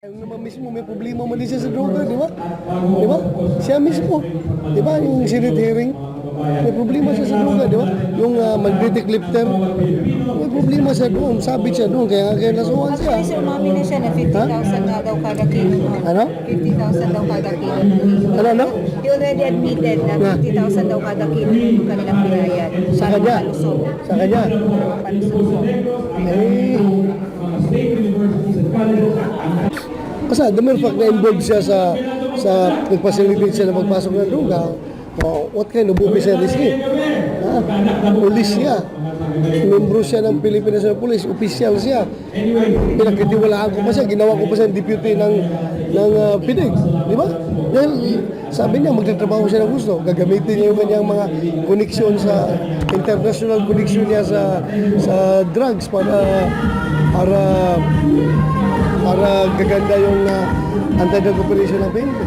Yung naman mismo, may problema man din siya sa droga, di ba? Di ba? Siya mismo, di ba? Yung Senate hearing, may problema siya sa droga, di ba? Yung magnetic lifter, may problema siya doon, sabit siya doon, kaya nasuhan siya. Actually, sir, umamin na siya na 50,000 na daw kada kilo. Ano? 50,000 daw kada kilo. Ano? He already admitted na 50,000 daw kada kilo yung kanilang binayad. Sa kanya? Palusog. Sa kanya? Palusog. Eh, kasi the mere fact na involved siya sa nagpasilitate siya na magpasok ng droga, what kind of officer is he? Police siya. Membro siya ng Philippine National Police, official siya. Pinagkitiwalaan ko pa siya, ginawa ko pa siya deputy ng PIDEG, di ba? Dahil sabi niya, magtatrabaho siya ng gusto. Gagamitin niya yung kanyang mga koneksyon sa international connection niya sa drugs para gaganda yung anti-drug operation ng PNP.